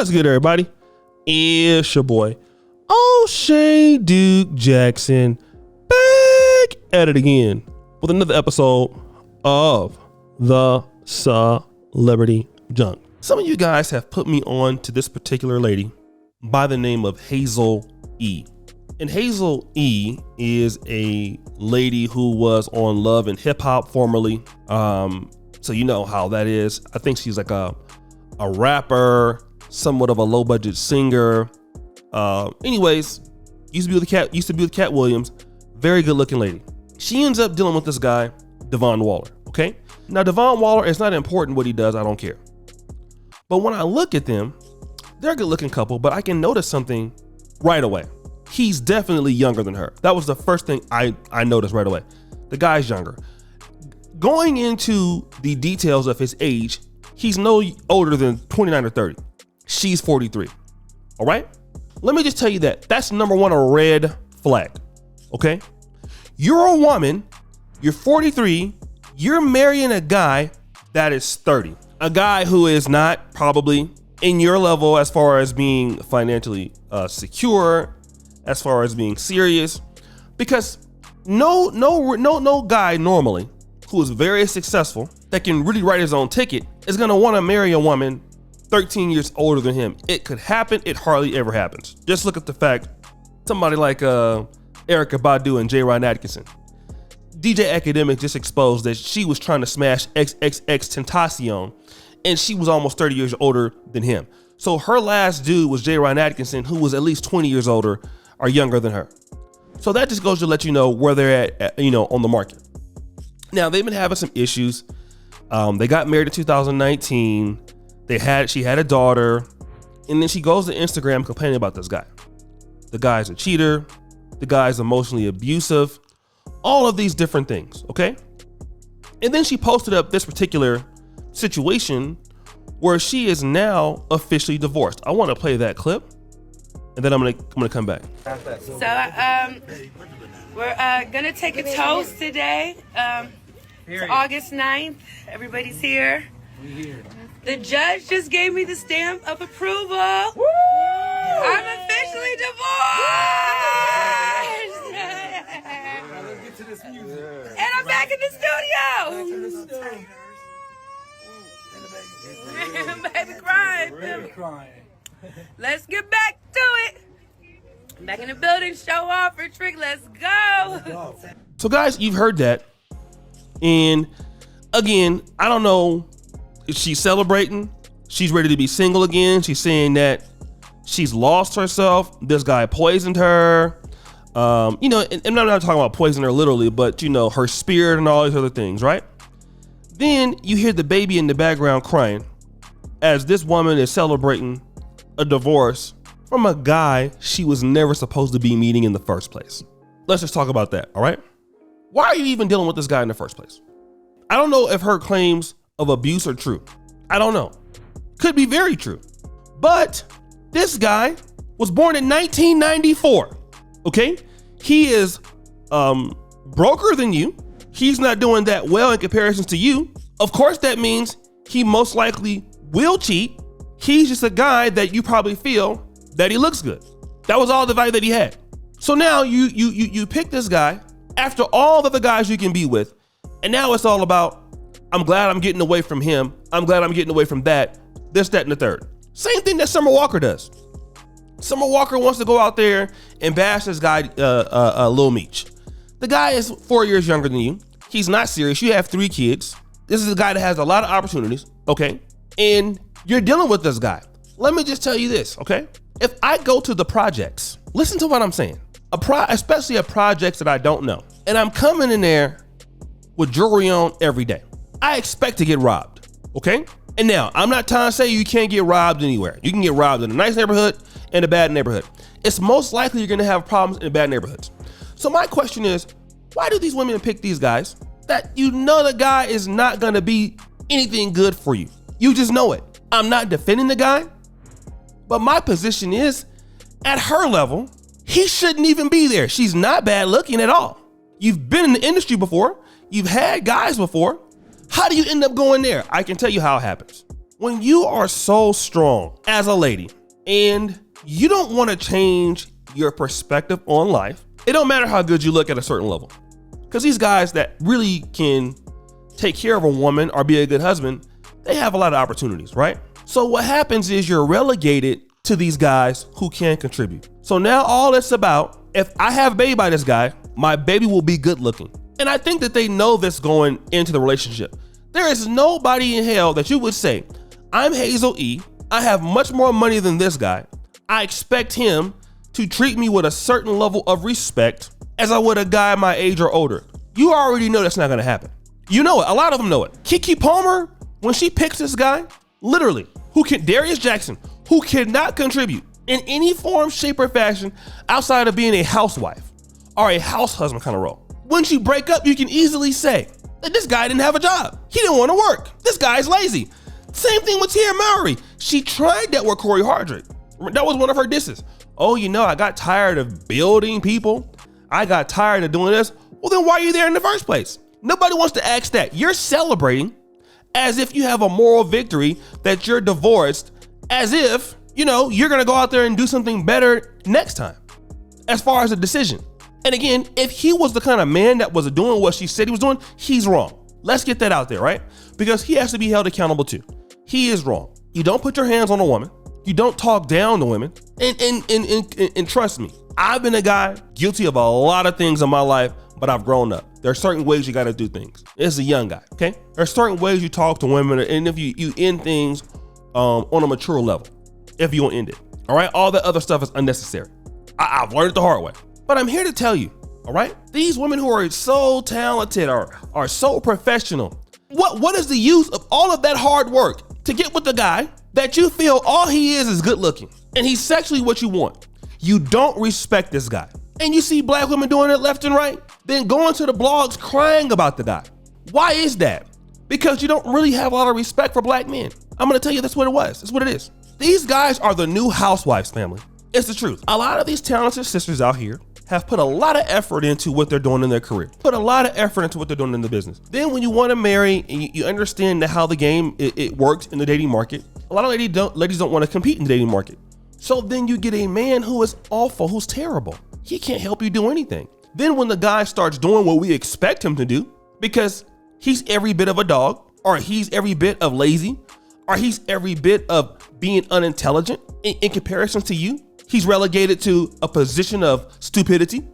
What's good, everybody? It's your boy, O'Shea Duke Jackson, back at it again with another episode of the Celebrity Junk. Some of you guys have put me on to this particular lady by the name of Hazel E. And Hazel E is a lady who was on Love and Hip Hop formerly. So you know how that is. I think she's like a rapper, somewhat of a low budget singer. Anyways, used to be with Cat Williams. Very good looking lady. She ends up dealing with this guy, Devon Waller. Okay. Now Devon Waller, it's not important what he does. I don't care. But when I look at them, they're a good looking couple, but I can notice something right away. He's definitely younger than her. That was the first thing I noticed right away. The guy's younger. Going into the details of his age, he's no older than 29 or 30. She's 43. All right? Let me just tell you that's number one, a red flag. Okay? You're a woman, you're 43, you're marrying a guy that is 30. A guy who is not probably in your level as far as being financially secure, as far as being serious, because no guy normally who is very successful that can really write his own ticket is gonna want to marry a woman 13 years older than him. It could happen. It hardly ever happens. Just look at the fact somebody like Erykah Badu and J. Ron Atkinson. DJ Academic just exposed that she was trying to smash XXXTentacion, and she was almost 30 years older than him. So her last dude was J. Ron Atkinson, who was at least 20 years older or younger than her. So that just goes to let you know where they're at on the market. Now, they've been having some issues. They got married in 2019. She had a daughter, and then she goes to Instagram complaining about this guy. The guy's a cheater. The guy's emotionally abusive. All of these different things, okay? And then she posted up this particular situation where she is now officially divorced. I want to play that clip, and then I'm gonna come back. So we're gonna take a toast today. It's August 9th. Everybody's here. The judge just gave me the stamp of approval. Woo! I'm officially divorced. Let's get to this music. And I'm back in the studio. Baby crying. Let's get back to it. Back in the building, show off for Trick. Let's go. So guys, you've heard that. And again, I don't know if she's celebrating. She's ready to be single again. She's saying that she's lost herself. This guy poisoned her. And I'm not talking about poisoning her literally, but her spirit and all these other things, right? Then you hear the baby in the background crying as this woman is celebrating a divorce from a guy she was never supposed to be meeting in the first place. Let's just talk about that, all right? Why are you even dealing with this guy in the first place? I don't know if her claims of abuse are true. I don't know. Could be very true. But this guy was born in 1994, okay? He is broker than you. He's not doing that well in comparison to you. Of course, that means he most likely will cheat. He's just a guy that you probably feel that he looks good. That was all the value that he had. So now you pick this guy after all the other guys you can be with, and now it's all about, I'm glad I'm getting away from him. I'm glad I'm getting away from that, this, that, and the third. Same thing that Summer Walker does. Summer Walker wants to go out there and bash this guy, Lil Meech. The guy is 4 years younger than you. He's not serious. You have 3 kids. This is a guy that has a lot of opportunities, okay? And you're dealing with this guy. Let me just tell you this, okay? If I go to the projects, listen to what I'm saying. Especially at projects that I don't know, and I'm coming in there with jewelry on every day, I expect to get robbed, okay? And now, I'm not trying to say you can't get robbed anywhere. You can get robbed in a nice neighborhood and a bad neighborhood. It's most likely you're gonna have problems in bad neighborhoods. So my question is, why do these women pick these guys that the guy is not gonna be anything good for you? You just know it. I'm not defending the guy, but my position is, at her level, he shouldn't even be there. She's not bad looking at all. You've been in the industry before. You've had guys before. How do you end up going there? I can tell you how it happens. When you are so strong as a lady and you don't want to change your perspective on life, it don't matter how good you look at a certain level. Because these guys that really can take care of a woman or be a good husband, they have a lot of opportunities, right? So what happens is you're relegated to these guys who can contribute. So now all it's about, if I have a baby by this guy, my baby will be good looking. And I think that they know this going into the relationship. There is nobody in hell that you would say, I'm Hazel E, I have much more money than this guy. I expect him to treat me with a certain level of respect as I would a guy my age or older. You already know that's not gonna happen. You know it, a lot of them know it. Keke Palmer, when she picks this guy, literally, Darius Jackson, who cannot contribute in any form, shape, or fashion outside of being a housewife or a house husband kind of role. When she break up, you can easily say that this guy didn't have a job. He didn't want to work. This guy's lazy. Same thing with Tia Mowry. She tried that with Corey Hardrick. That was one of her disses. Oh, I got tired of building people. I got tired of doing this. Well, then why are you there in the first place? Nobody wants to ask that. You're celebrating as if you have a moral victory that you're divorced, as if, you're going to go out there and do something better next time as far as a decision. And again, if he was the kind of man that was doing what she said he was doing, he's wrong. Let's get that out there, right? Because he has to be held accountable too. He is wrong. You don't put your hands on a woman. You don't talk down to women. And trust me, I've been a guy guilty of a lot of things in my life, but I've grown up. There are certain ways you got to do things. As a young guy, okay? There are certain ways you talk to women, and if you end things on a mature level, if you don't end it, all right? All that other stuff is unnecessary. I've learned it the hard way. But I'm here to tell you, all right? These women who are so talented are so professional. What is the use of all of that hard work to get with the guy that you feel all he is good looking and he's sexually what you want? You don't respect this guy. And you see black women doing it left and right, then going to the blogs crying about the guy. Why is that? Because you don't really have a lot of respect for black men. I'm gonna tell you that's what it was. That's what it is. These guys are the new housewives, family. It's the truth. A lot of these talented sisters out here have put a lot of effort into what they're doing in their career, put a lot of effort into what they're doing in the business. Then when you want to marry and you understand how the game it works in the dating market, a lot of ladies don't want to compete in the dating market. So then you get a man who is awful, who's terrible. He can't help you do anything. Then when the guy starts doing what we expect him to do, because he's every bit of a dog, or he's every bit of lazy, or he's every bit of being unintelligent in comparison to you, he's relegated to a position of stupidity.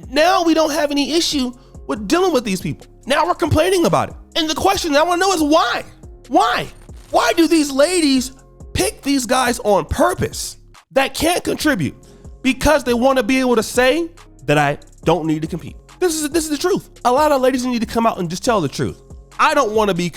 Now we don't have any issue with dealing with these people. Now we're complaining about it. And the question I want to know is why? Why do these ladies pick these guys on purpose that can't contribute? Because they want to be able to say that I don't need to compete. This is the truth. A lot of ladies need to come out and just tell the truth. I don't want to be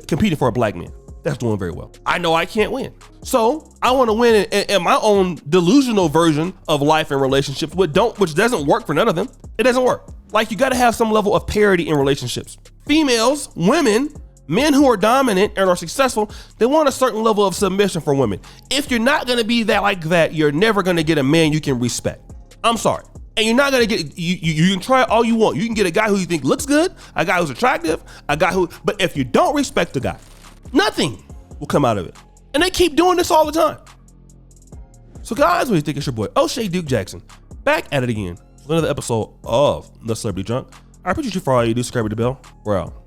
competing for a black man that's doing very well. I know I can't win. So I want to win in my own delusional version of life and relationships, which doesn't work for none of them. It doesn't work. Like, you got to have some level of parity in relationships. Females, women, men who are dominant and are successful, they want a certain level of submission for women. If you're not going to be that like that, you're never going to get a man you can respect. I'm sorry. And you're not going to get, you can try all you want. You can get a guy who you think looks good, a guy who's attractive, but if you don't respect the guy, nothing will come out of it. And they keep doing this all the time. So guys, what do you think? It's your boy, O'Shea Duke Jackson, back at it again with another episode of The Celebrity Junk. I appreciate you for all you do. Subscribe to the bell. We're out.